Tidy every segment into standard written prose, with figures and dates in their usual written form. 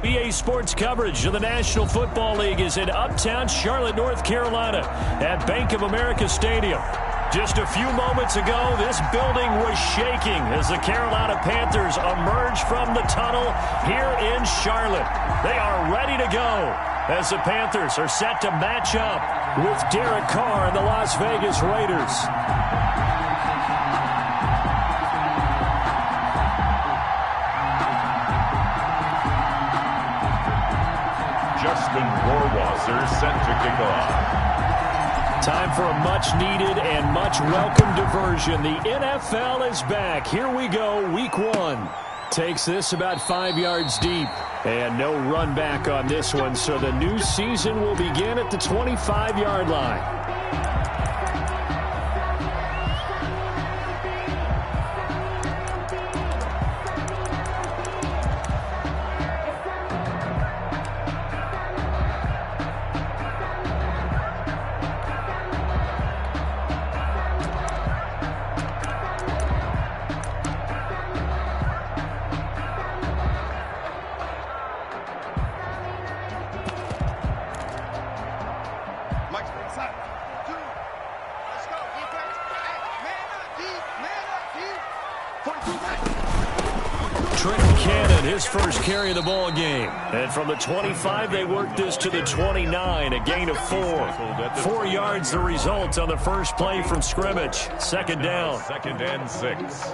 EA Sports coverage of the National Football League is in uptown Charlotte, North Carolina at Bank of America Stadium. Just a few moments ago, this building was shaking as the Carolina Panthers emerged from the tunnel here in Charlotte. They are ready to go as the Panthers are set to match up with Derek Carr and the Las Vegas Raiders. Justin Rohrwasser set to kick off. Time for a much-needed and much-welcome diversion. The NFL is back. Here we go, Week 1. Takes this about 5 yards deep. And no run back on this one, so the new season will begin at the 25-yard line. His first carry of the ball game. And from the 25, they worked this to the 29, a gain of 4. 4 yards the result on the first play from scrimmage. Second down. 2nd and 6.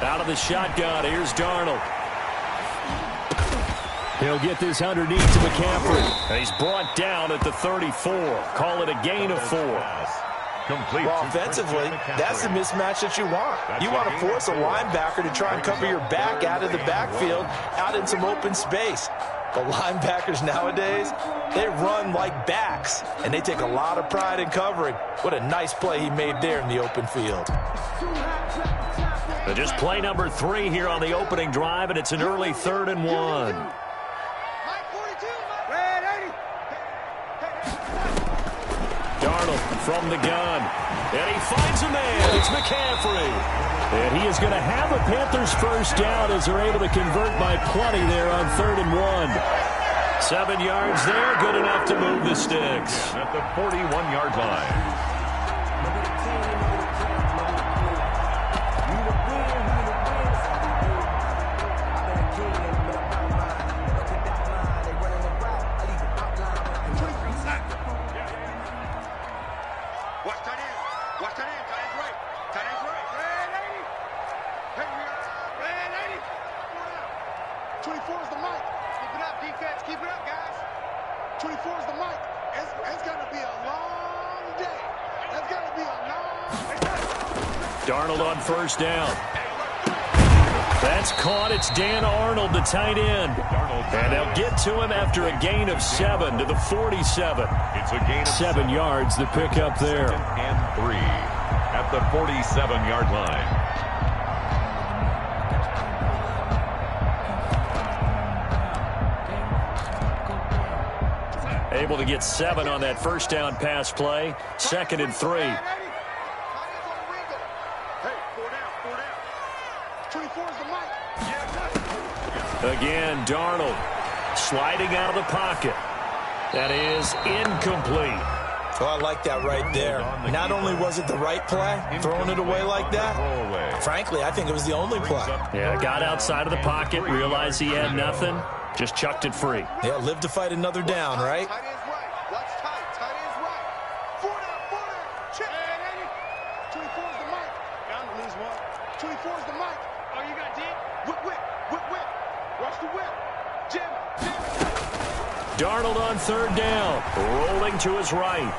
Out of the shotgun, here's Darnold. He'll get this underneath to McCaffrey. And he's brought down at the 34. Call it a gain of 4. Well, offensively, that's the mismatch that you want. You want to force a linebacker to try and cover your back out of the backfield, out in some open space. But linebackers nowadays, they run like backs, and they take a lot of pride in covering. What a nice play he made there in the open field. Just play number 3 here on the opening drive, and it's an early 3rd and 1. Darnold from the gun, and he finds a man. It's McCaffrey. And he is going to have a Panthers first down as they're able to convert by plenty there on 3rd and 1. 7 yards there, good enough to move the sticks. At the 41-yard line. Darnold on first down. That's caught. It's Dan Arnold, the tight end. And they'll get to him after a gain of 7 to the 47. It's a gain of 7 yards, the pickup there. 2nd and 3 at the 47-yard line. Able to get 7 on that first down pass play. 2nd and 3. Again, Darnold sliding out of the pocket. That is incomplete. Oh, I like that right there. Not only was it the right play, throwing it away like that, frankly, I think it was the only play. Yeah, got outside of the pocket, realized he had nothing, just chucked it free. Yeah, live to fight another down, right? Darnold on 3rd down, rolling to his right.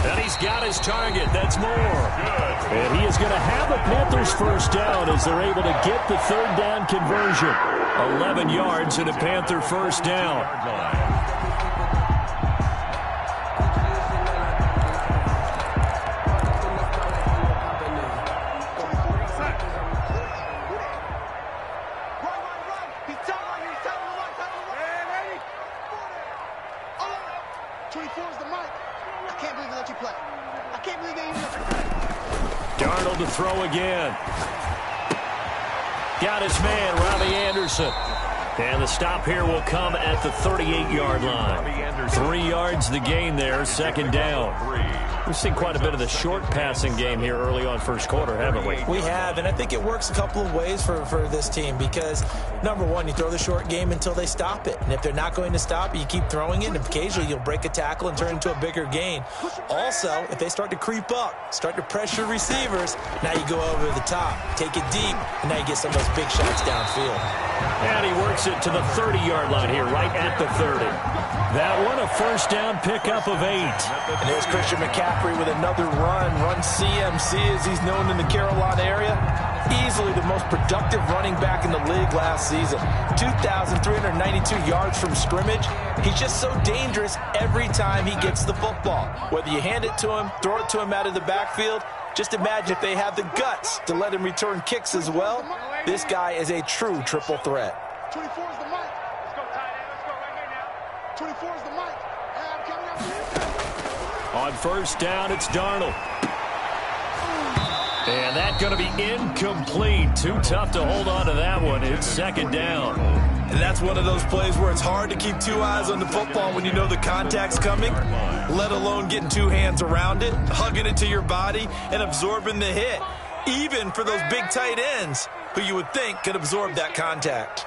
And he he's got his target. That's more. And he is going to have a Panthers first down as they're able to get the third down conversion. 11 yards and a Panther first down. Darnold to throw again. Got his man, Robbie Anderson. And the stop here will come at the 38-yard line. 3 yards the gain there, second down. We've seen quite a bit of the short passing game here early on first quarter, haven't we? We have, and I think it works a couple of ways for this team because, number one, you throw the short game until they stop it. And if they're not going to stop it, you keep throwing it, and occasionally you'll break a tackle and turn into a bigger gain. Also, if they start to creep up, start to pressure receivers, now you go over the top, take it deep, and now you get some of those big shots downfield. And he works it to the 30-yard line here, right at the 30. That one, a first down pickup of 8. And there's Christian McCaffrey with another run CMC as he's known in the Carolina area. Easily the most productive running back in the league last season. 2,392 yards from scrimmage. He's just so dangerous every time he gets the football. Whether you hand it to him, throw it to him out of the backfield, just imagine if they have the guts to let him return kicks as well. This guy is a true triple threat. 24 is the mic. Let's go, tight end. Let's go right here now. 24 is the mic. And I'm coming after you. On first down, it's Darnold. And that's going to be incomplete. Too tough to hold on to that one. It's second down. And that's one of those plays where it's hard to keep 2 eyes on the football when you know the contact's coming, let alone getting 2 hands around it, hugging it to your body, and absorbing the hit, even for those big tight ends who you would think could absorb that contact.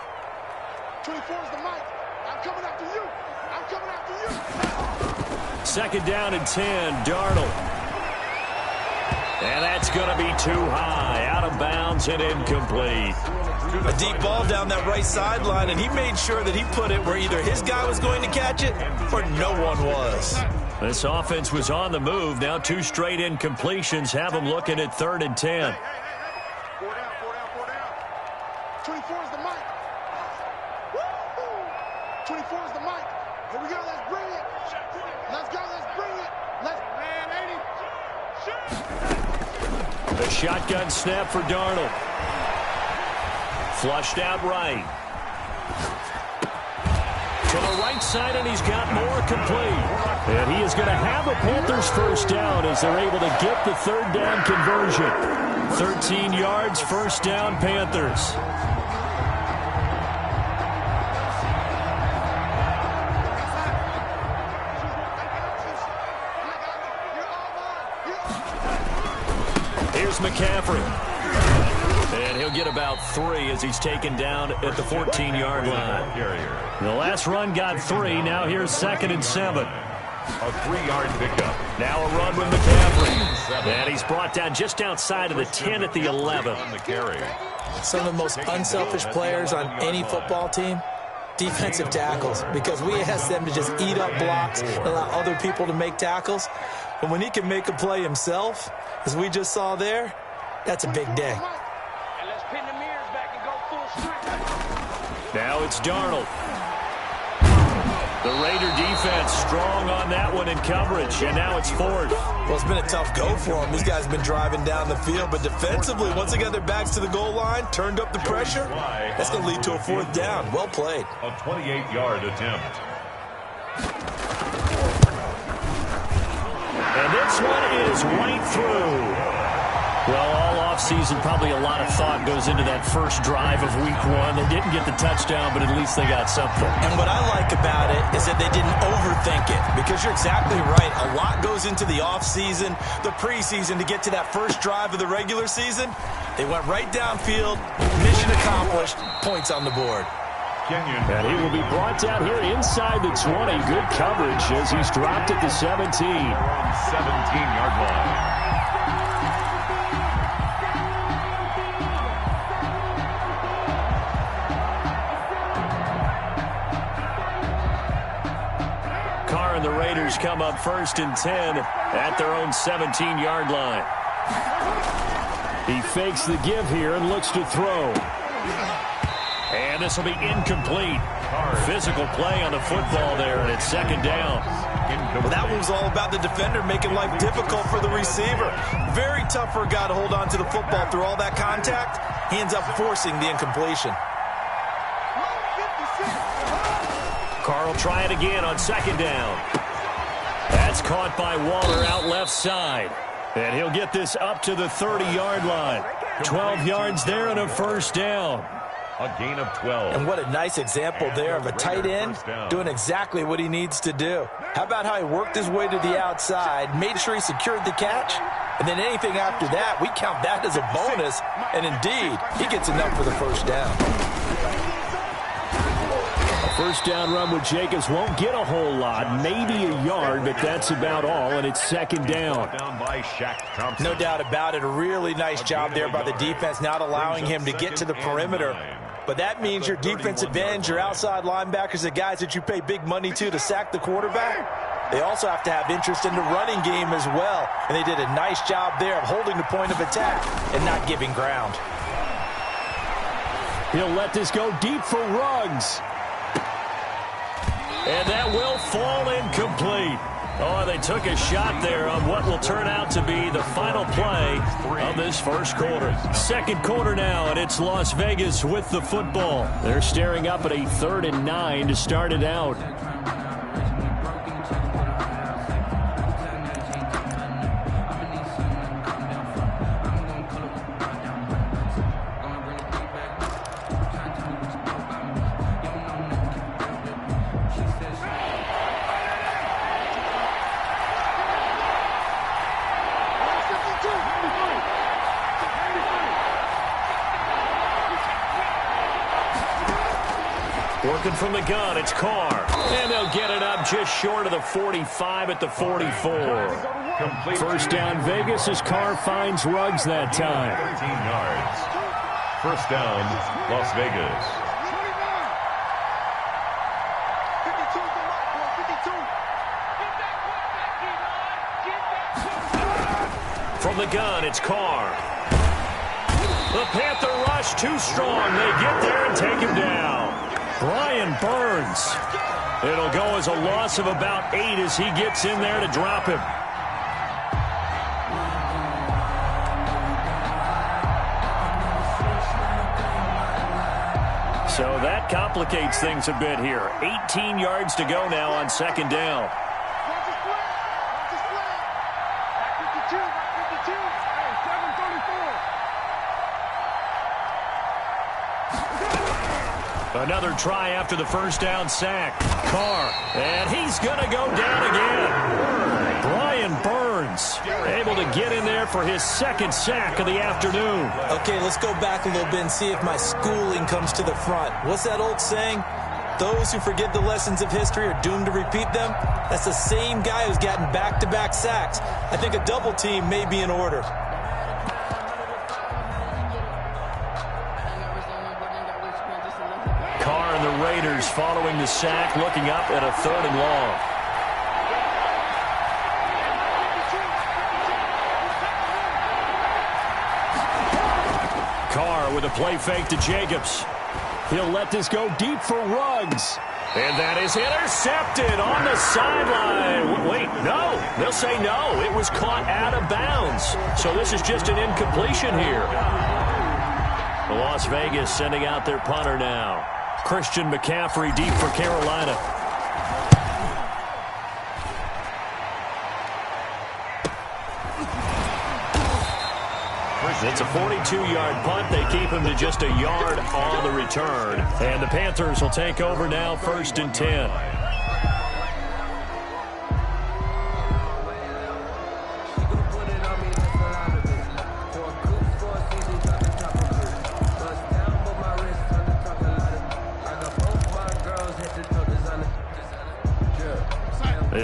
24 is the mic. I'm coming after you. I'm coming after you. Second down and 10, Darnold. And that's going to be too high, out of bounds and incomplete. A deep ball down that right sideline, and he made sure that he put it where either his guy was going to catch it or no one was. This offense was on the move. Now 2 straight incompletions have them looking at 3rd and 10. 4 down. 24 is the mic. 24 is the mic. Here we go. Let's bring it. Let's go. Let's bring it. Let's man 80. The shotgun snap for Darnold. Flushed out right. To the right side, and he's got more complete. And he is going to have a Panthers first down as they're able to get the third down conversion. 13 yards, first down, Panthers. Here's McCaffrey. And he'll get about 3 as he's taken down at the 14-yard line. The last run got 3. Now here's 2nd and 7. A 3-yard pickup. Now a run with McCaffrey. And he's brought down just outside of the 10 at the 11. On the carry. Some of the most unselfish players on any football team, defensive tackles, because we ask them to just eat up blocks and allow other people to make tackles. And when he can make a play himself, as we just saw there, that's a big day. And let's pin the mirrors back and go full strength. Now it's Darnold. The Raider defense strong on that one in coverage, and now it's 4th. Well, it's been a tough go for them. These guys have been driving down the field, but defensively, once they got their backs to the goal line, turned up the pressure, that's going to lead to a 4th down. Well played. A 28-yard attempt. And this one is right through. Well, all offseason, probably a lot of thought goes into that first drive of week 1. They didn't get the touchdown, but at least they got something. And what I like about it is that they didn't overthink it, because you're exactly right. A lot goes into the offseason, the preseason, to get to that first drive of the regular season. They went right downfield, mission accomplished, points on the board. And he will be brought down here inside the 20. Good coverage as he's dropped at the 17. 17-yard line. The Raiders Packers come up 1st and 10 at their own 17-yard line. He fakes the give here and looks to throw. And this will be incomplete. Physical play on the football there, and it's 2nd down. Well, that one was all about the defender making life difficult for the receiver. Very tough for a guy to hold on to the football through all that contact. He ends up forcing the incompletion. Carr will try it again on 2nd down. That's caught by Waller out left side. And he'll get this up to the 30-yard line. 12 yards there and a 1st down. A gain of 12. And what a nice example there of a tight end doing exactly what he needs to do. How about how he worked his way to the outside, made sure he secured the catch, and then anything after that, we count that as a bonus. And indeed, he gets enough for the 1st down. A 1st down run with Jacobs won't get a whole lot, maybe a yard, but that's about all, and it's 2nd down. No doubt about it. A really nice job there by the defense, not allowing him to get to the perimeter. But that means your defensive ends, your outside linebackers, the guys that you pay big money to sack the quarterback, they also have to have interest in the running game as well. And they did a nice job there of holding the point of attack and not giving ground. He'll let this go deep for Ruggs. And that will fall incomplete. Oh, they took a shot there on what will turn out to be the final play of this 1st quarter. 2nd quarter now, and it's Las Vegas with the football. They're staring up at a 3rd and 9 to start it out. Working from the gun, it's Carr. And they'll get it up just short of the 45 at the 44. 1st down Vegas as Carr finds Ruggs that time. 13 yards. 1st down, Las Vegas. 52. From the gun, it's Carr. The Panther rush too strong. They get there and take him down. Brian Burns. It'll go as a loss of about 8 as he gets in there to drop him. So that complicates things a bit here. 18 yards to go now on 2nd down. Another try after the 1st down sack. Carr, and he's going to go down again. Brian Burns able to get in there for his 2nd sack of the afternoon. Okay, let's go back a little bit and see if my schooling comes to the front. What's that old saying? Those who forget the lessons of history are doomed to repeat them. That's the same guy who's gotten back-to-back sacks. I think a double team may be in order. The Raiders following the sack, looking up at a 3rd and long. Carr with a play fake to Jacobs. He'll let this go deep for Ruggs. And that is intercepted on the sideline. Wait, no. They'll say no. It was caught out of bounds. So this is just an incompletion here. Las Vegas sending out their punter now. Christian McCaffrey deep for Carolina. It's a 42-yard punt. They keep him to just a yard on the return. And the Panthers will take over now, 1st and 10.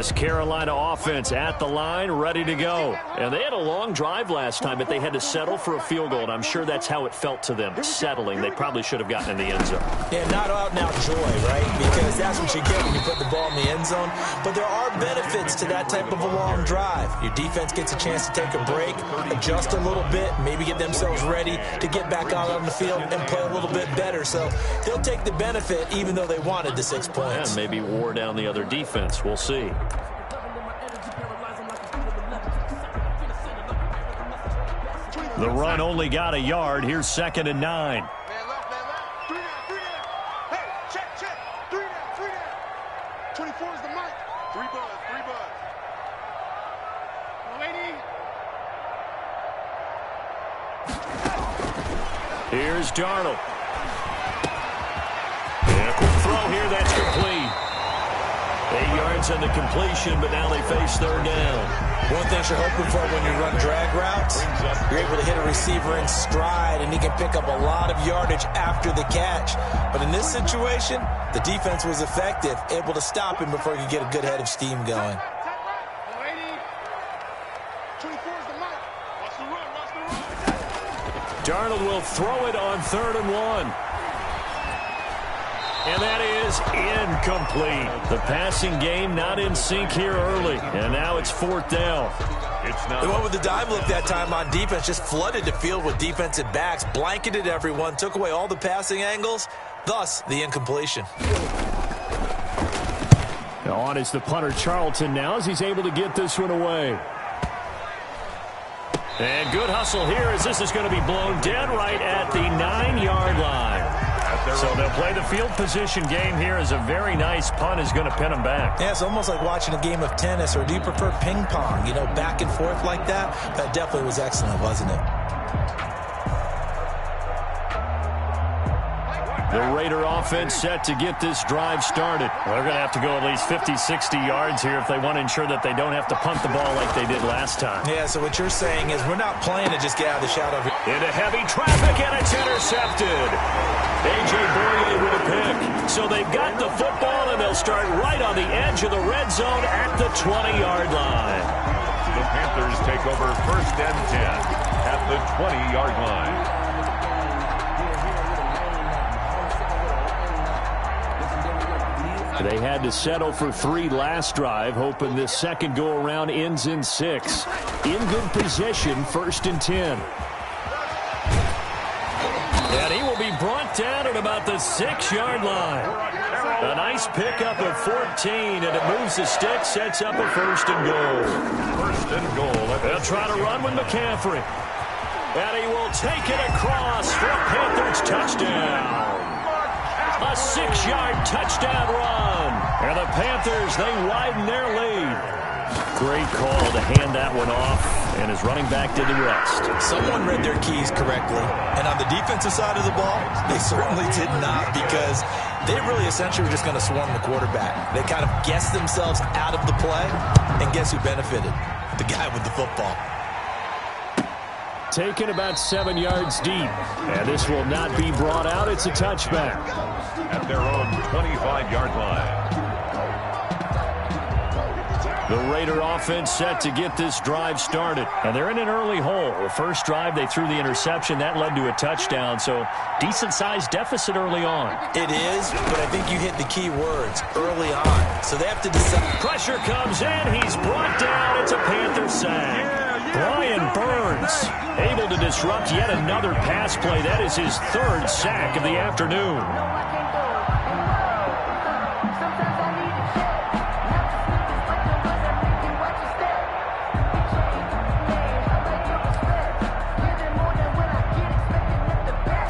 This Carolina offense at the line, ready to go. And they had a long drive last time, but they had to settle for a field goal, and I'm sure that's how it felt to them, settling. They probably should have gotten in the end zone. Yeah, not out-and-out joy, right? Because that's what you get when you put the ball in the end zone. But there are benefits to that type of a long drive. Your defense gets a chance to take a break, adjust a little bit, maybe get themselves ready to get back out on the field and play a little bit better. So they'll take the benefit even though they wanted the 6 points. And maybe wore down the other defense. We'll see. The run only got a yard. Here's 2nd and 9. Man left. 3 down. Hey, check. 3 down. 24 is the mic. 3 buds. Here's Darnold. And a quick throw here. That's complete. 8 yards on the completion, but now they face 3rd down. One thing you're hoping for when you run drag routes, you're able to hit a receiver in stride, and he can pick up a lot of yardage after the catch. But in this situation, the defense was effective, able to stop him before he could get a good head of steam going. 24 is the mic. Watch the run. Darnold will throw it on 3rd and 1. And that is incomplete. The passing game not in sync here early. And now it's 4th down. They went with the dive look that time on defense, just flooded the field with defensive backs, blanketed everyone, took away all the passing angles, thus the incompletion. On is the punter Charlton now as he's able to get this one away. And good hustle here as this is going to be blown dead right at the 9-yard line. So they'll play the field position game here as a very nice punt is going to pin them back. Yeah, it's almost like watching a game of tennis, or do you prefer ping pong? You know, back and forth like that? That definitely was excellent, wasn't it? The Raider offense set to get this drive started. They're going to have to go at least 50, 60 yards here if they want to ensure that they don't have to punt the ball like they did last time. Yeah, so what you're saying is we're not playing to just get out of the shadow. Into heavy traffic, and it's intercepted. A.J. Boyer with a pick. So they've got the football, and they'll start right on the edge of the red zone at the 20-yard line. The Panthers take over 1st and 10 at the 20-yard line. They had to settle for 3 last drive, hoping this second go-around ends in 6. In good position, 1st and 10. And he will be brought down at about the 6-yard line. A nice pickup of 14, and it moves the stick, sets up a 1st and goal. 1st and goal. They'll try to run with McCaffrey. And he will take it across for a Panthers touchdown. A 6-yard touchdown run. And the Panthers, they widen their lead. Great call to hand that one off. And his running back did the rest. Someone read their keys correctly. And on the defensive side of the ball, they certainly did not, because they really essentially were just going to swarm the quarterback. They kind of guessed themselves out of the play. And guess who benefited? The guy with the football. Taken about 7 yards deep. And this will not be brought out. It's a touchback. At their own 25-yard line. The Raider offense set to get this drive started. And they're in an early hole. The first drive, they threw the interception. That led to a touchdown. So decent-sized deficit early on. It is, but I think you hit the key words, early on. So they have to decide. Pressure comes in. He's brought down. It's a Panther sack. Brian Burns able to disrupt yet another pass play. That is his 3rd sack of the afternoon.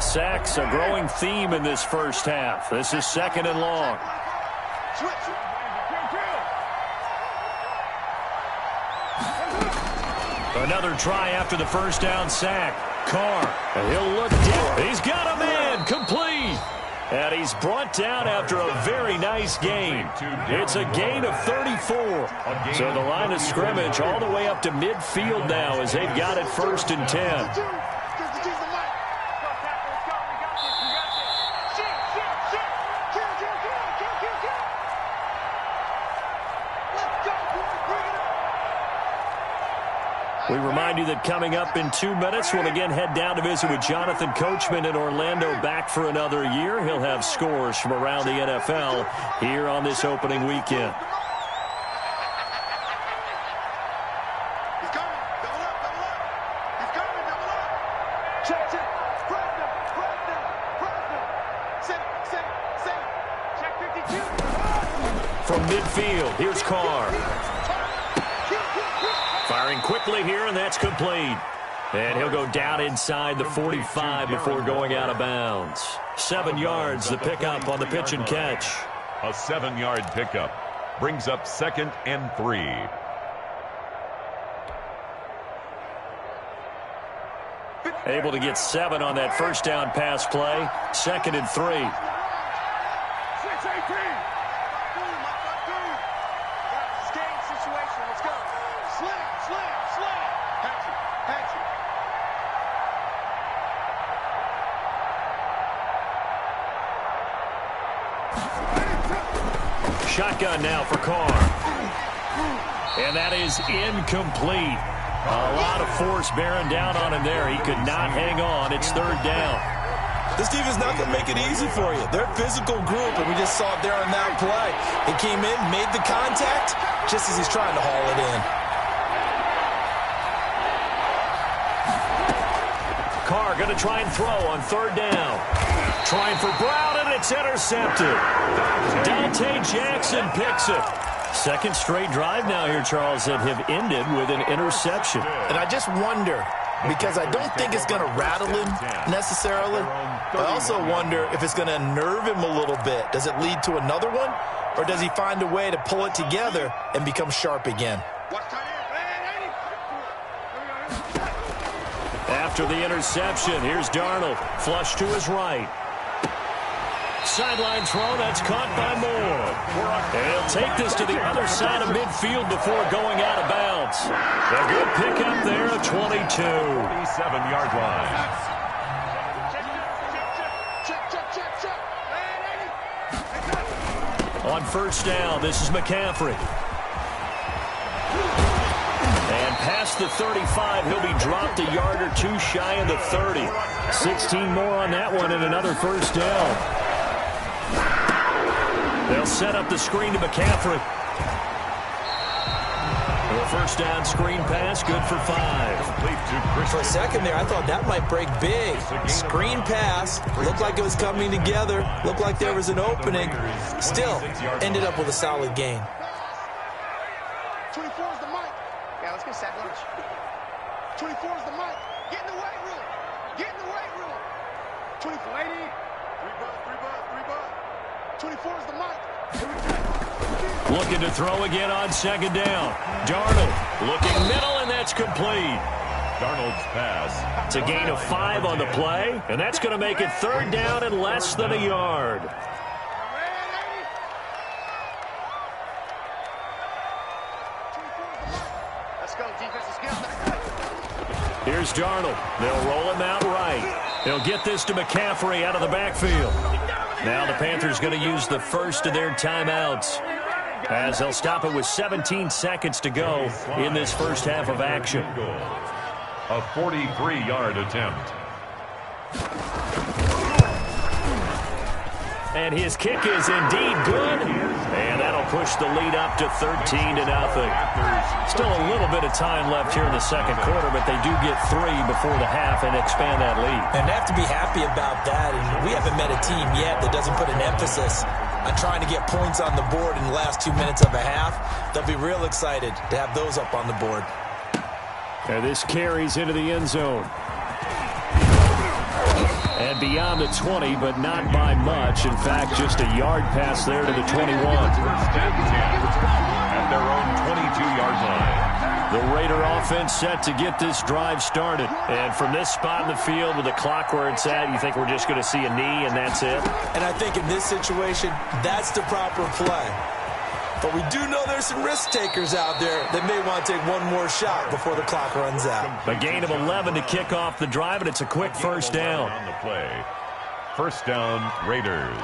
Sacks, a growing theme in this first half. This is 2nd and long. Another try after the first down sack. Carr, and he'll look down. He's got a man, complete. And he's brought down after a very nice gain. It's a gain of 34. So the line of scrimmage all the way up to midfield now as they've got it 1st and 10. We remind you that coming up in 2 minutes, we'll again head down to visit with Jonathan Coachman in Orlando, back for another year. He'll have scores from around the NFL here on this opening weekend. He's coming. Double up, double up. He's coming, double up. Check, check. Press now, press now, press now. Set. Check 52. From midfield, here's Carr. Firing quickly here, and that's complete. And he'll go down inside the 45 before going out of bounds. 7 yards, the pickup on the pitch and catch. A 7-yard pickup brings up 2nd and 3. Able to get 7 on that first down pass play. 2nd and 3. 6-18. Game situation. Let's go. Slam. Hatch it. Shotgun now for Carr. And that is incomplete. A lot of force bearing down on him there. He could not hang on. It's 3rd down. This defense not going to make it easy for you. They're a physical group, and we just saw it there on that play. He came in, made the contact, just as he's trying to haul it in. Carr going to try and throw on 3rd down. Trying for Brown, and it's intercepted. Dante Jackson picks it. 2nd straight drive now here, Charles, that have ended with an interception. And I just wonder, because I don't think it's going to rattle him necessarily, but I also wonder if it's going to nerve him a little bit. Does it lead to another one, or does he find a way to pull it together and become sharp again? After the interception, here's Darnold. Flush to his right. Sideline throw, that's caught by Moore. And he'll take this to the other side of midfield before going out of bounds. A good pickup there, 22. 47-yard line. On 1st down, this is McCaffrey. And past the 35, he'll be dropped a yard or 2 shy of the 30. 16 more on that one and another 1st down. They'll set up the screen to McCaffrey. The 1st down screen pass, good for 5. For a second there, I thought that might break big. Screen pass, looked like it was coming together, looked like there was an opening. Still, ended up with a solid gain. 24 is the mic. Yeah, let's go sack lunch. 24 is the mic. Get in the weight room. Get in the weight room. 24. Lady. 3 bucks. 24 is the mic. Looking to throw again on 2nd down. Darnold looking middle, and that's complete. Darnold's pass. It's a gain of 5 on the play, and that's going to make it 3rd down and less than a yard. Let's go, defense. Let's get him. Here's Darnold. They'll roll him out right. They'll get this to McCaffrey out of the backfield. Now the Panthers going to use the first of their timeouts, as they'll stop it with 17 seconds to go in this first half of action. A 43-yard attempt. And his kick is indeed good. And that'll push the lead up to 13-0. Still a little bit of time left here in the 2nd quarter, but they do get 3 before the half and expand that lead. And they have to be happy about that. And we haven't met a team yet that doesn't put an emphasis on trying to get points on the board in the last 2 minutes of a half. They'll be real excited to have those up on the board. And this carries into the end zone. And beyond the 20, but not by much. In fact, just a yard pass there to the 21. First and 10 at their own 22-yard line. The Raider offense set to get this drive started. And from this spot in the field with the clock where it's at, you think we're just going to see a knee and that's it? And I think in this situation, that's the proper play. But we do know there's some risk takers out there that may want to take one more shot before the clock runs out. A gain of 11 to kick off the drive, and it's a quick 1st down. On the play. 1st down, Raiders.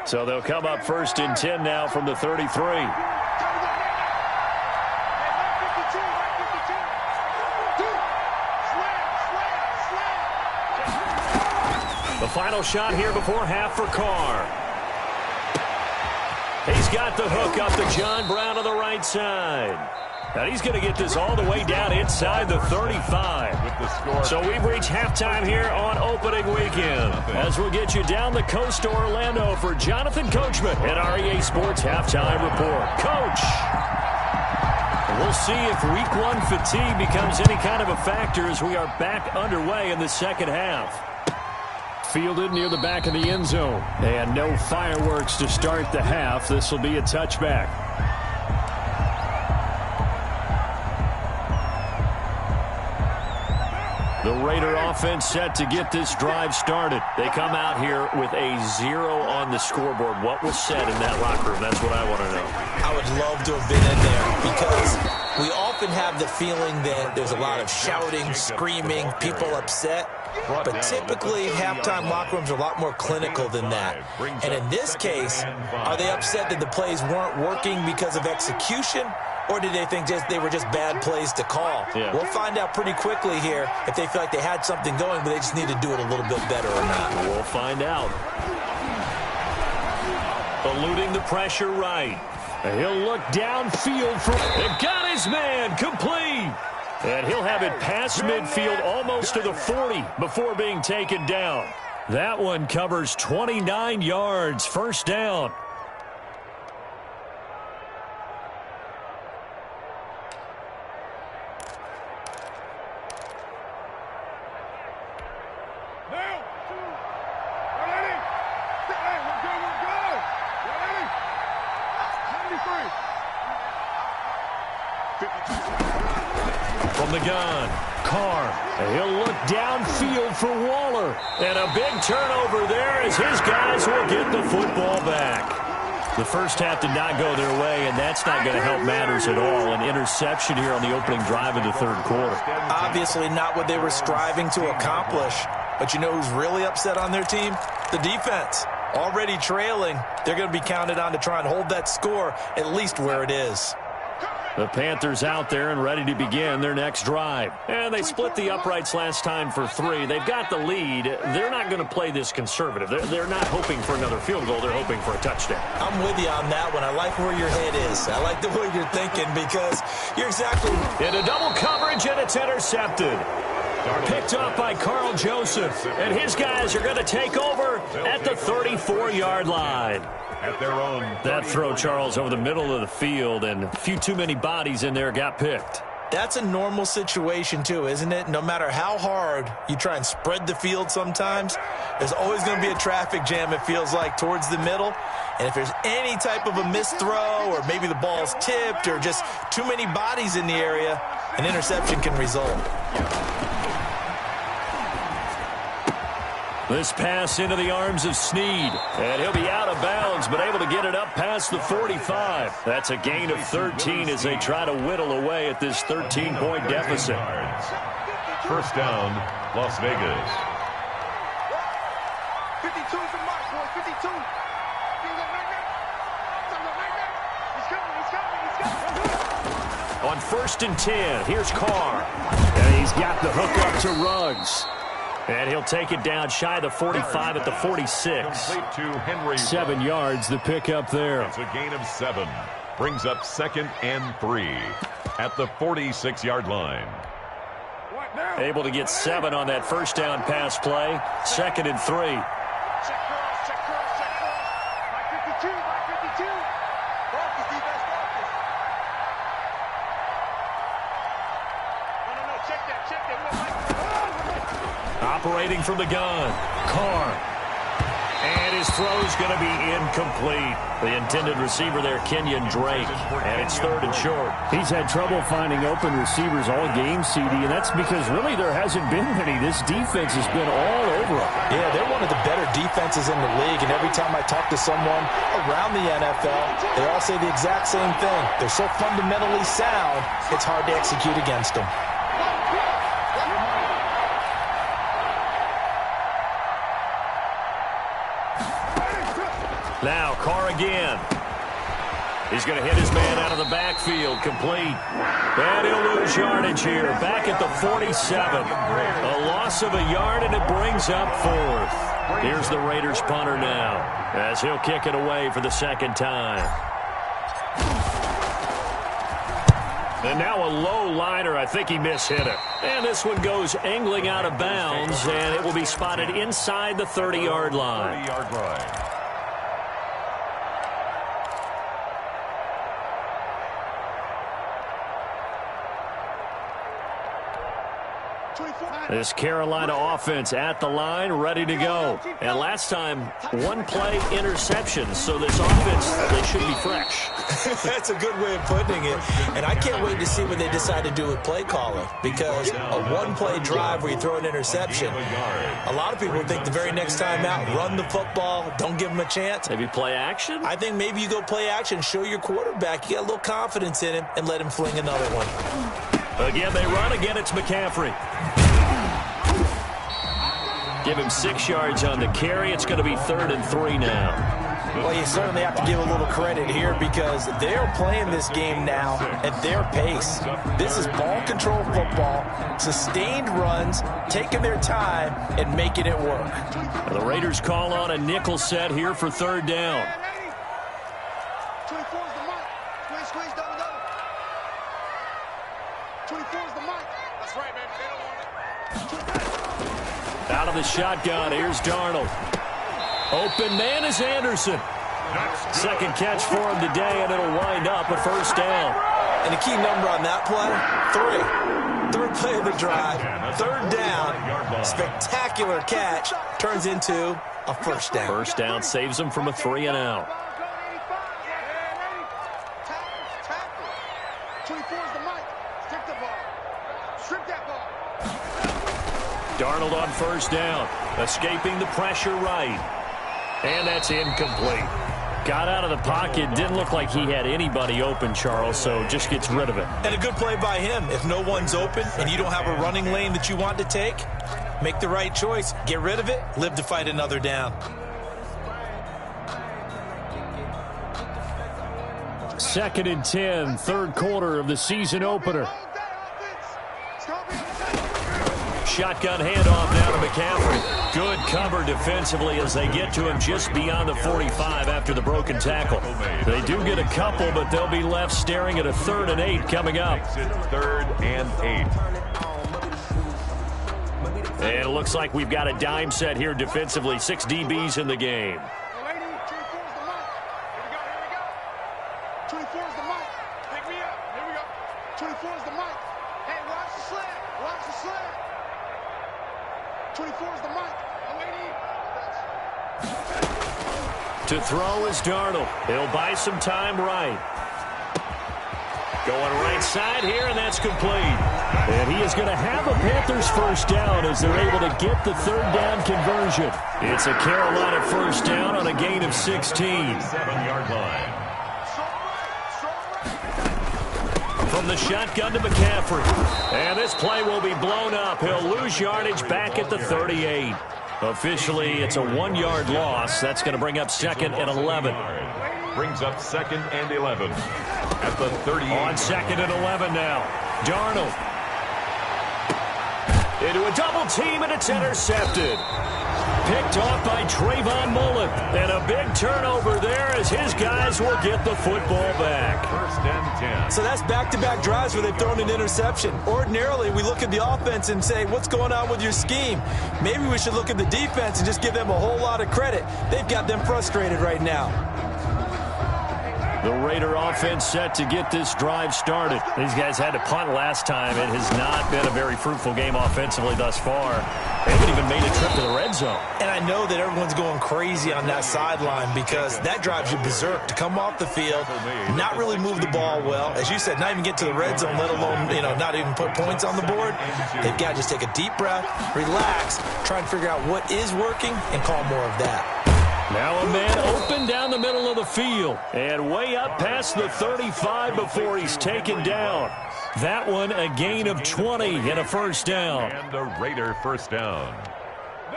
So they'll come up 1st and 10 now from the 33. The final shot here before half for Carr. He's got the hook up to John Brown on the right side. And he's going to get this all the way down inside the 35. With the score. So we've reached halftime here on opening weekend. As we'll get you down the coast to Orlando for Jonathan Coachman at our EA Sports Halftime Report. Coach! We'll see if week one fatigue becomes any kind of a factor as we are back underway in the second half. Fielded near the back of the end zone. And no fireworks to start the half. This will be a touchback. The Raider offense set to get this drive started. They come out here with a 0 on the scoreboard. What was said in that locker room? That's what I want to know. I would love to have been in there because we often have the feeling that there's a lot of shouting, screaming, people upset. But typically, halftime locker rooms are a lot more clinical than that. And in this case, are they upset that the plays weren't working because of execution? Or did they think they were just bad plays to call? Yeah. We'll find out pretty quickly here if they feel like they had something going, but they just need to do it a little bit better or not. We'll find out. Eluding the pressure right. He'll look downfield for... They've got his man complete. And he'll have it past midfield almost to the 40 before being taken down. That one covers 29 yards. First down. From the gun, Carr. He'll look downfield for Waller. And a big turnover there as his guys will get the football back. The first half did not go their way, and that's not going to help matters at all. An interception here on the opening drive of the third quarter. Obviously not what they were striving to accomplish. But you know who's really upset on their team? The defense. Already trailing, they're going to be counted on to try and hold that score at least where it is. The Panthers out there and ready to begin their next drive. And they split the uprights last time for 3. They've got the lead. They're not going to play this conservative. They're not hoping for another field goal. They're hoping for a touchdown. I'm with you on that one. I like where your head is. I like the way you're thinking because you're exactly... Into double coverage, and it's intercepted. Picked up by Carl Joseph. And his guys are going to take over at the 34-yard line. At their own. That throw, Charles, over the middle of the field, and a few too many bodies in there got picked. That's a normal situation, too, isn't it? No matter how hard you try and spread the field sometimes, there's always going to be a traffic jam, it feels like, towards the middle. And if there's any type of a missed throw or maybe the ball's tipped or just too many bodies in the area, an interception can result. This pass into the arms of Snead. And he'll be out of bounds, but able to get it up past the 45. That's a gain of 13 as they try to whittle away at this 13-point deficit. First down, Las Vegas. 52 is the mark, boy. 52. He's coming. On 1st and 10, here's Carr. And he's got the hook up to Ruggs. And he'll take it down shy of the 45 at the 46. Complete to Henry. 7 yards the pickup there. It's a gain of 7. Brings up 2nd and 3 at the 46-yard line. Able to get 7 on that first down pass play. 2nd and 3. Check cross, check cross, check cross. Mike 52, Mike 52. Focus, defense, focus. No, check that. Operating from the gun, Carr. And his throw's going to be incomplete. The intended receiver there, Kenyon Drake. And it's 3rd and short. He's had trouble finding open receivers all game, CD, and that's because really there hasn't been any. This defense has been all over them. Yeah, they're one of the better defenses in the league, and every time I talk to someone around the NFL, they all say the exact same thing. They're so fundamentally sound, it's hard to execute against them. Now, Carr again. He's going to hit his man out of the backfield, complete. And he'll lose yardage here, back at the 47. A loss of a yard, and it brings up 4th. Here's the Raiders punter now, as he'll kick it away for the second time. And now a low liner. I think he mishit it. And this one goes angling out of bounds, and it will be spotted inside the 30-yard line. 30-yard line. This Carolina offense at the line, ready to go. And last time, one-play interception. So this offense, they should be fresh. That's a good way of putting it. And I can't wait to see what they decide to do with play calling. Because a one-play drive where you throw an interception, a lot of people think the very next time out, run the football, don't give them a chance. Maybe play action? I think maybe you go play action, show your quarterback you got a little confidence in him, and let him fling another one. Again, they run. Again, it's McCaffrey. Give him 6 yards on the carry. It's going to be 3rd and 3 now. Well, you certainly have to give a little credit here because they're playing this game now at their pace. This is ball control football, sustained runs, taking their time, and making it work. The Raiders call on a nickel set here for 3rd down. 24 is the mark. Squeeze, double. 24 is the mark. That's right, man. They don't want it. Out of the shotgun, here's Darnold. Open man is Anderson. Second catch for him today, and it'll wind up a 1st down. And the key number on that play, 3. 3rd play of the drive, 3rd down, spectacular catch, turns into a 1st down. 1st down saves him from a 3 and out. 24 is the mic. Strip the ball. Strip that ball. Darnold on 1st down, escaping the pressure right. And that's incomplete. Got out of the pocket, didn't look like he had anybody open, Charles, so just gets rid of it. And a good play by him. If no one's open and you don't have a running lane that you want to take, make the right choice. Get rid of it, live to fight another down. 2nd and 10, 3rd quarter of the season opener. Shotgun handoff now to McCaffrey. Good cover defensively as they get to him just beyond the 45 after the broken tackle. They do get a couple, but they'll be left staring at a 3rd and 8 coming up. It's 3rd and 8. And it looks like we've got a dime set here defensively. 6 DBs in the game. 24 is the mic. Pick me up. Here we go. 24 is the mic. Hey, watch the slant. Watch the slant. 24 is the mic. To throw is Darnold. He'll buy some time right. Going right side here, and that's complete. And he is going to have a Panthers 1st down as they're able to get the 3rd down conversion. It's a Carolina 1st down on a gain of 16. 7-yard line. From the shotgun to McCaffrey. And this play will be blown up. He'll lose yardage back at the 38. Officially, it's a 1-yard loss. That's going to bring up 2nd and 11. Brings up 2nd and 11 at the 38. On 2nd and 11 now. Darnold. Into a double team, and it's intercepted. Picked off by Trayvon Mullen. And a big turnover there as his guys will get the football back. 1st and 10. So that's back-to-back drives where they've thrown an interception. Ordinarily, we look at the offense and say, what's going on with your scheme? Maybe we should look at the defense and just give them a whole lot of credit. They've got them frustrated right now. The Raider offense set to get this drive started. These guys had to punt last time. It has not been a very fruitful game offensively thus far. They haven't even made a trip to the red zone. And I know that everyone's going crazy on that sideline because that drives you berserk to come off the field, not really move the ball well. As you said, not even get to the red zone, let alone, not even put points on the board. They've got to just take a deep breath, relax, try and figure out what is working, and call more of that. Now a man open down the middle of the field and way up past the 35 before he's taken down. That one a gain of 20 and a 1st down. And a Raider 1st down.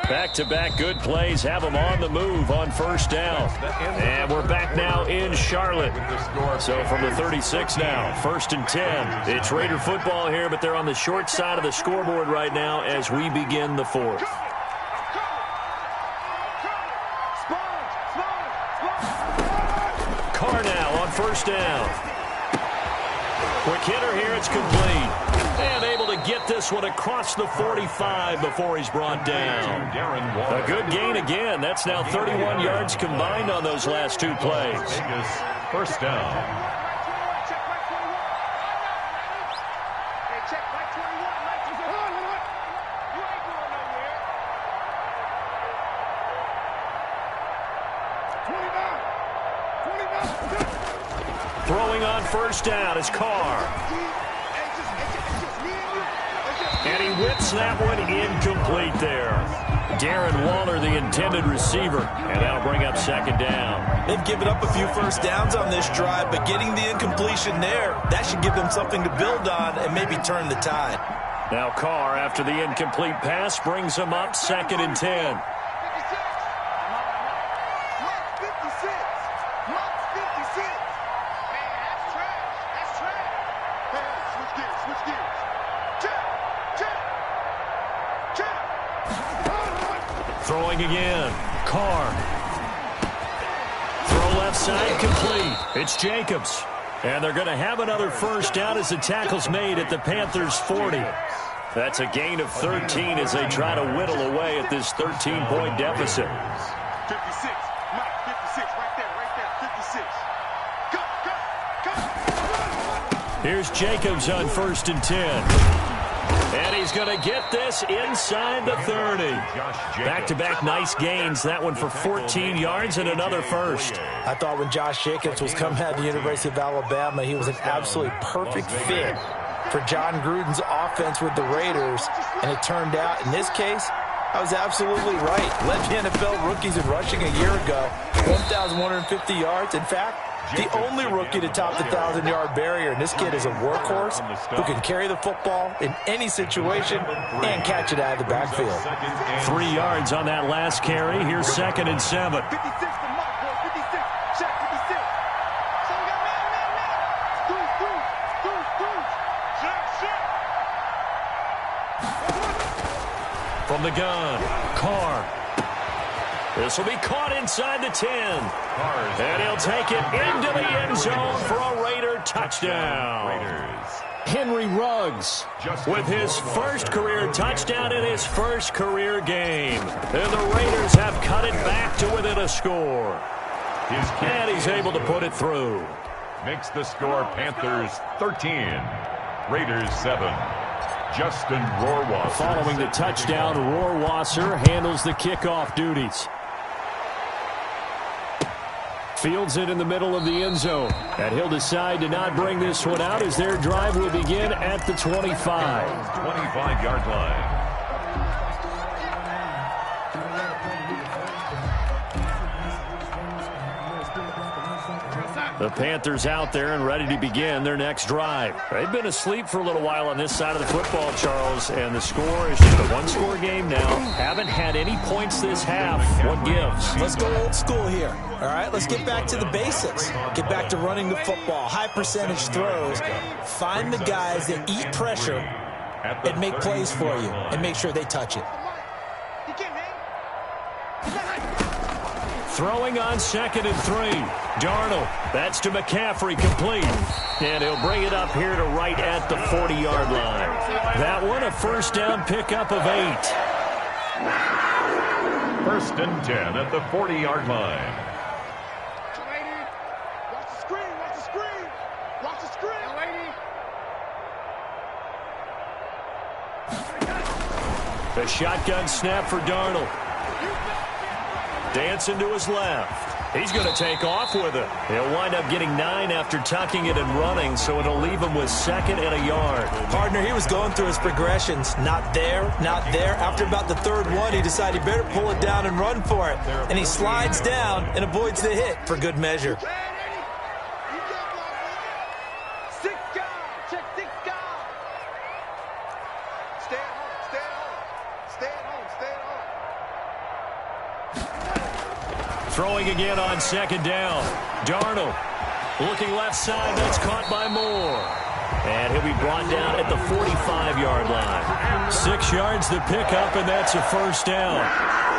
Back-to-back good plays have them on the move on 1st down. And we're back now in Charlotte. So from the 36 now, 1st and 10. It's Raider football here, but they're on the short side of the scoreboard right now as we begin the 4th. first down. Quick hitter here. It's complete. And able to get this one across the 45 before he's brought down. A good gain again. That's now 31 yards combined on those last two plays. First down. Throwing on first down is Carr. And he whips that one incomplete there. Darren Waller, the intended receiver, and that'll bring up second down. They've given up a few first downs on this drive, but getting the incompletion there, that should give them something to build on and maybe turn the tide. Now Carr, after the incomplete pass, brings him up second and 10. Throwing again. Carr. Throw left side, complete. It's Jacobs. And they're going to have another first down as the tackle's made at the Panthers' 40. That's a gain of 13 as they try to whittle away at this 13-point deficit. 56. Mike, 56. Right there. 56. Go. Here's Jacobs on first and 10. And he's going to get this inside the 30. Back-to-back nice gains. That one for 14 yards and another first. I thought when Josh Jacobs was coming out of the University of Alabama, he was an absolutely perfect fit for John Gruden's offense with the Raiders. And it turned out, in this case, I was absolutely right. Led the NFL rookies in rushing a year ago. 1,150 yards. In fact, the only rookie to top the 1,000-yard barrier. And this kid is a workhorse who can carry the football in any situation and catch it out of the backfield. 3 yards on that last carry. Here's second and 7. 56 to Mike, boy. 56. Check 56. So we got man. Through. Check. From the gun, Carr. This will be caught inside the 10. And he'll take it into the end zone for a Raider touchdown. Henry Ruggs with his first career touchdown in his first career game. And the Raiders have cut it back to within a score. And he's able to put it through. Makes the score Panthers 13, Raiders 7. Justin Rohrwasser. Following the touchdown, Rohrwasser handles the kickoff duties. Fields it in the middle of the end zone. And he'll decide to not bring this one out as their drive will begin at the 25. 25-yard line. The Panthers out there and ready to begin their next drive. They've been asleep for a little while on this side of the football, Charles, and the score is just a one-score game now. Haven't had any points this half. What gives? Let's go old school here. All right, let's get back to the basics. Get back to running the football, high percentage throws. Find the guys that eat pressure and make plays for you and make sure they touch it. Throwing on second and 3. Darnold. That's to McCaffrey, complete. And he'll bring it up here to right at the 40-yard line. That one a first down pickup of 8. First and 10 at the 40-yard line. Watch the screen. Watch the screen. Watch the screen. The shotgun snap for Darnold. Dancing to his left. He's going to take off with it. He'll wind up getting 9 after tucking it and running, so it'll leave him with second and a yard. Partner, he was going through his progressions. Not there, not there. After about the third one, he decided he better pull it down and run for it. And he slides down and avoids the hit for good measure. Throwing again on second down. Darnold looking left side. That's caught by Moore. And he'll be brought down at the 45-yard line. 6 yards to pick up, and that's a first down.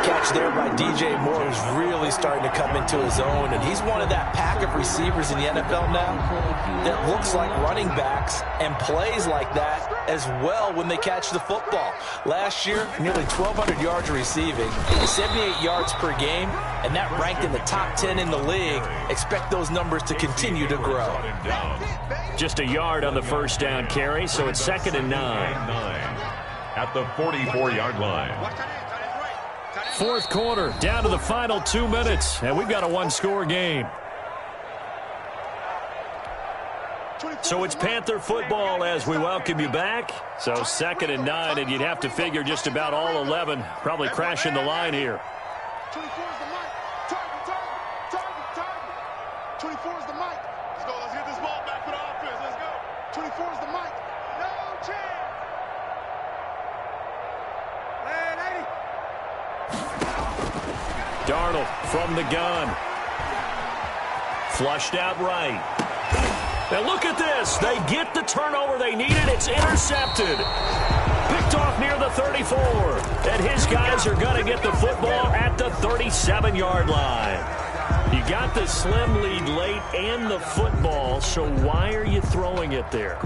Catch there by DJ Moore, who's really starting to come into his own, and he's one of that pack of receivers in the NFL now that looks like running backs and plays like that as well when they catch the football. Last year, nearly 1,200 yards receiving, 78 yards per game, and that ranked in the top 10 in the league. Expect those numbers to continue to grow. Just a yard on the first down carry, so it's 2nd and 9. At the 44-yard line. 4th quarter, down to the final 2 minutes, and we've got a one-score game. So it's Panther football as we welcome you back. So 2nd and 9, and you'd have to figure just about all 11 probably crashing the line here. 24 is the mic. Target. 24 is the mic. Let's go. Let's get this ball back for the offense. Let's go. 24 is the mic. No chance. Darnold from the gun. Flushed out right. Now look at this. They get the turnover they needed. It's intercepted. Picked off near the 34. And his guys are going to get the football at the 37-yard line. You got the slim lead late and the football, so why are you throwing it there?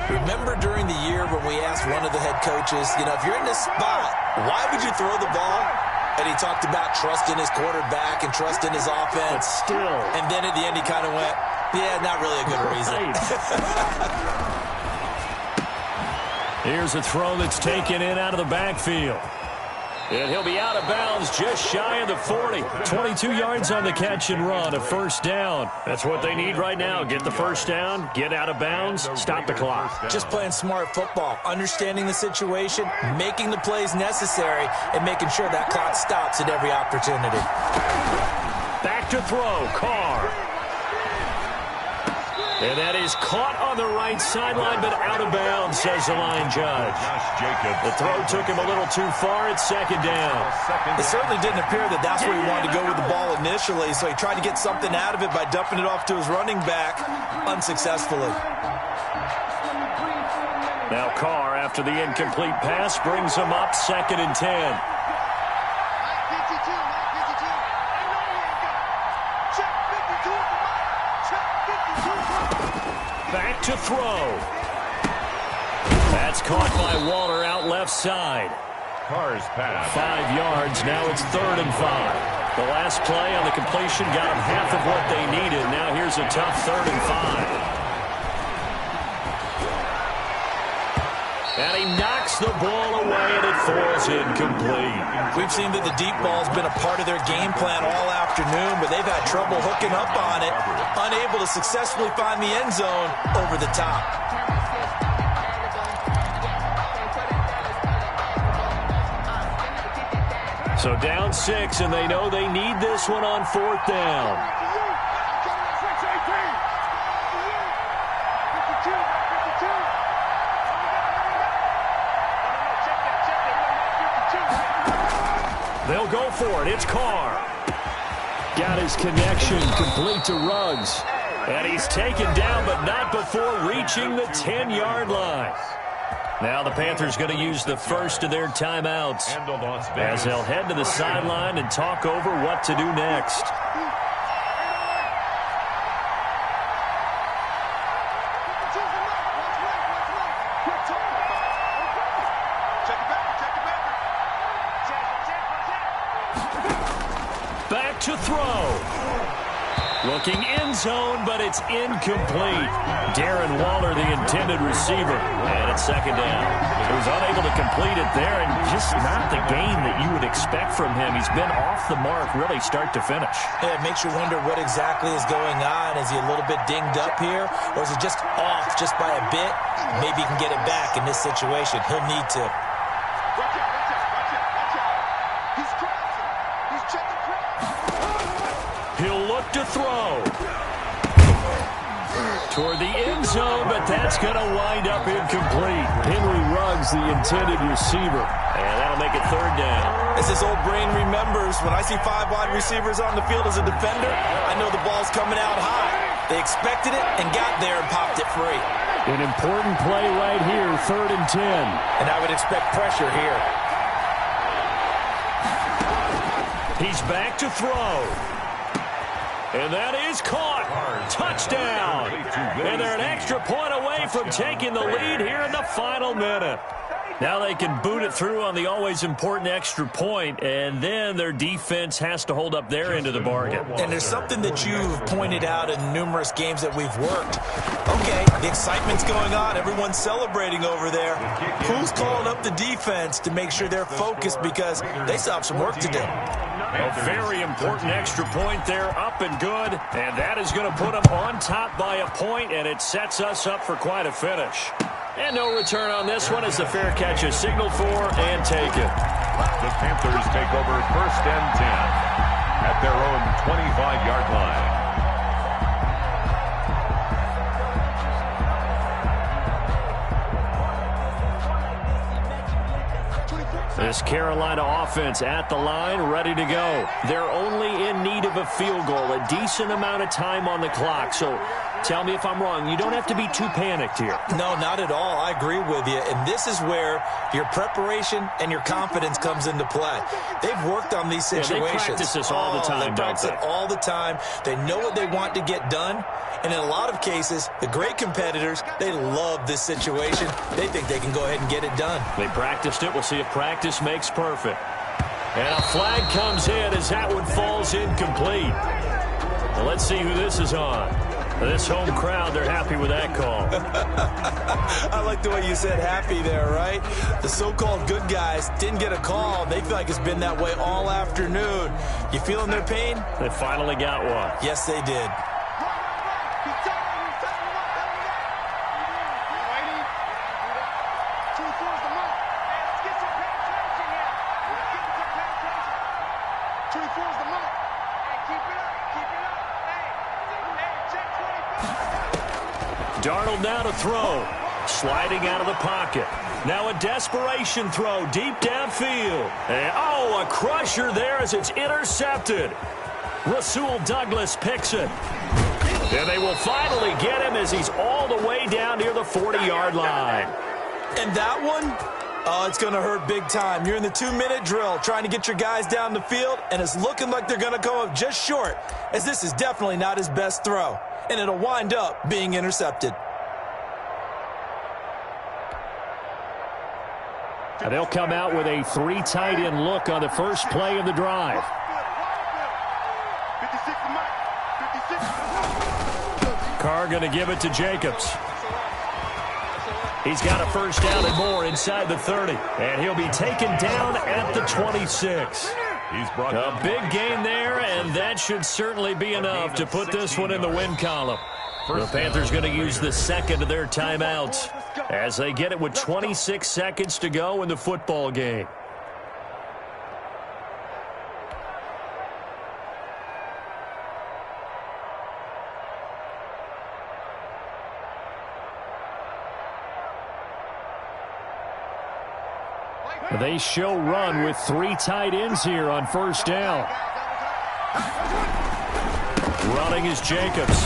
Remember during the year when we asked one of the head coaches, if you're in this spot, why would you throw the ball? And he talked about trusting his quarterback and trusting his offense. But still. And then at the end he kind of went, yeah, not really a good reason. Here's a throw that's taken in out of the backfield. And he'll be out of bounds just shy of the 40. 22 yards on the catch and run, a first down. That's what they need right now. Get the first down, get out of bounds, stop the clock. Just playing smart football, understanding the situation, making the plays necessary, and making sure that clock stops at every opportunity. Back to throw, Carr. And that is caught on the right sideline, but out of bounds, says the line judge. The throw took him a little too far. It's 2nd down. It certainly didn't appear that that's where he wanted to go with the ball initially, so he tried to get something out of it by dumping it off to his running back unsuccessfully. Now Carr, after the incomplete pass, brings him up 2nd and 10. Back to throw. That's caught by Waller out left side. Carr's pass. 5 yards. Now it's 3rd and 5. The last play on the completion got them half of what they needed. Now here's a tough 3rd and 5. And he knocks the ball away, and it falls incomplete. We've seen that the deep ball's been a part of their game plan all afternoon, but they've had trouble hooking up on it, unable to successfully find the end zone over the top. So down 6, and they know they need this one on 4th down. They'll go for it. It's Carr. Got his connection complete to Ruggs. And he's taken down, but not before reaching the 10-yard line. Now the Panthers going to use the first of their timeouts as they'll head to the sideline and talk over what to do next. Back to throw. Looking end zone, but it's incomplete. Darren Waller, the intended receiver. And it's 2nd down. He was unable to complete it there, and just not the game that you would expect from him. He's been off the mark really start to finish. Yeah, it makes you wonder what exactly is going on. Is he a little bit dinged up here, or is he just off just by a bit? Maybe he can get it back in this situation. He'll need to. He'll look to throw. Toward the end zone, but that's going to wind up incomplete. Henry Ruggs, the intended receiver. And that'll make it 3rd down. As his old brain remembers, when I see 5 wide receivers on the field as a defender, I know the ball's coming out high. They expected it and got there and popped it free. An important play right here, 3rd and 10. And I would expect pressure here. He's back to throw. And that is caught. Touchdown. And they're an extra point away from taking the lead here in the final minute. Now they can boot it through on the always important extra point, and then their defense has to hold up their end of the bargain. And there's something that you've pointed out in numerous games that we've worked. Okay, the excitement's going on. Everyone's celebrating over there. Who's calling up the defense to make sure they're focused because they still have some work to do? A very important extra point there, up and good, and that is going to put them on top by a point, and it sets us up for quite a finish. And no return on this one as the fair catch is signaled for and taken. The Panthers take over 1st and 10 at their own 25-yard line. This Carolina offense at the line, ready to go. They're only in need of a field goal, a decent amount of time on the clock. So tell me if I'm wrong. You don't have to be too panicked here. No, not at all. I agree with you. And this is where your preparation and your confidence comes into play. They've worked on these situations. Yeah, they practice this all the time, They practice it all the time. They know what they want to get done. And in a lot of cases, the great competitors, they love this situation. They think they can go ahead and get it done. They practiced it. We'll see if practice makes perfect. And a flag comes in as that one falls incomplete. Well, let's see who this is on. This home crowd, they're happy with that call. I like the way you said happy there, right? The so-called good guys didn't get a call. They feel like it's been that way all afternoon. You feeling their pain? They finally got one. Yes, they did. Darnold now to throw. Sliding out of the pocket. Now a desperation throw deep downfield. And, oh, a crusher there as it's intercepted. Rasul Douglas picks it. And they will finally get him as he's all the way down near the 40-yard line. And that one, oh, it's going to hurt big time. You're in the 2-minute drill trying to get your guys down the field, and it's looking like they're going to go up just short, as this is definitely not his best throw. And it'll wind up being intercepted. And they'll come out with a 3 tight end look on the first play of the drive. Carr going to give it to Jacobs. He's got a first down and more inside the 30. And he'll be taken down at the 26. A big gain there, and that should certainly be enough to put this one in the win column. The Panthers going to use the second of their timeouts as they get it with 26 seconds to go in the football game. They show run with 3 tight ends here on first down. Running is Jacobs.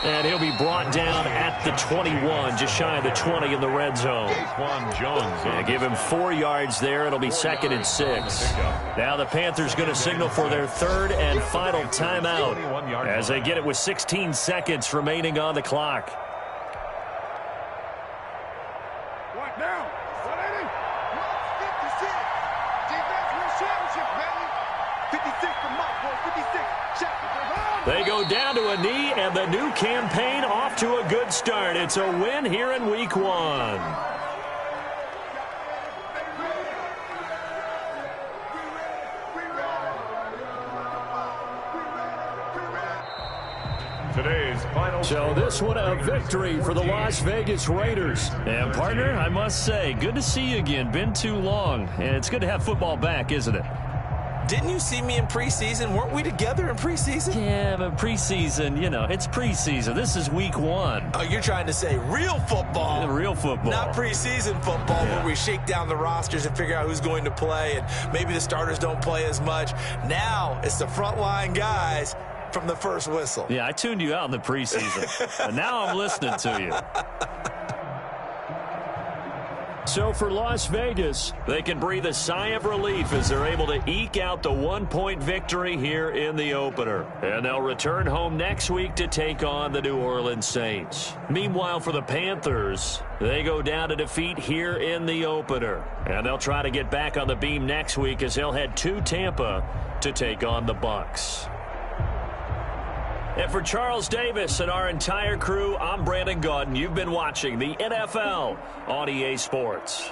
And he'll be brought down at the 21, just shy of the 20 in the red zone. Yeah, give him 4 yards there. It'll be 2nd and 6. Now the Panthers going to signal for their 3rd and final timeout as they get it with 16 seconds remaining on the clock. They go down to a knee, and the new campaign off to a good start. It's a win here in Week 1. Today's final. So this one a victory for the Las Vegas Raiders. And partner, I must say, good to see you again. Been too long, and it's good to have football back, isn't it? Didn't you see me in preseason? Weren't we together in preseason? Yeah, but preseason, you know, it's preseason. This is Week 1. Oh, you're trying to say real football. Real football. Not preseason football where we shake down the rosters and figure out who's going to play, and maybe the starters don't play as much. Now it's the frontline guys from the first whistle. Yeah, I tuned you out in the preseason. And now I'm listening to you. So for Las Vegas, they can breathe a sigh of relief as they're able to eke out the 1-point victory here in the opener. And they'll return home next week to take on the New Orleans Saints. Meanwhile, for the Panthers, they go down to defeat here in the opener. And they'll try to get back on the beam next week as they'll head to Tampa to take on the Bucs. And for Charles Davis and our entire crew, I'm Brandon Gaudin. You've been watching the NFL on EA Sports.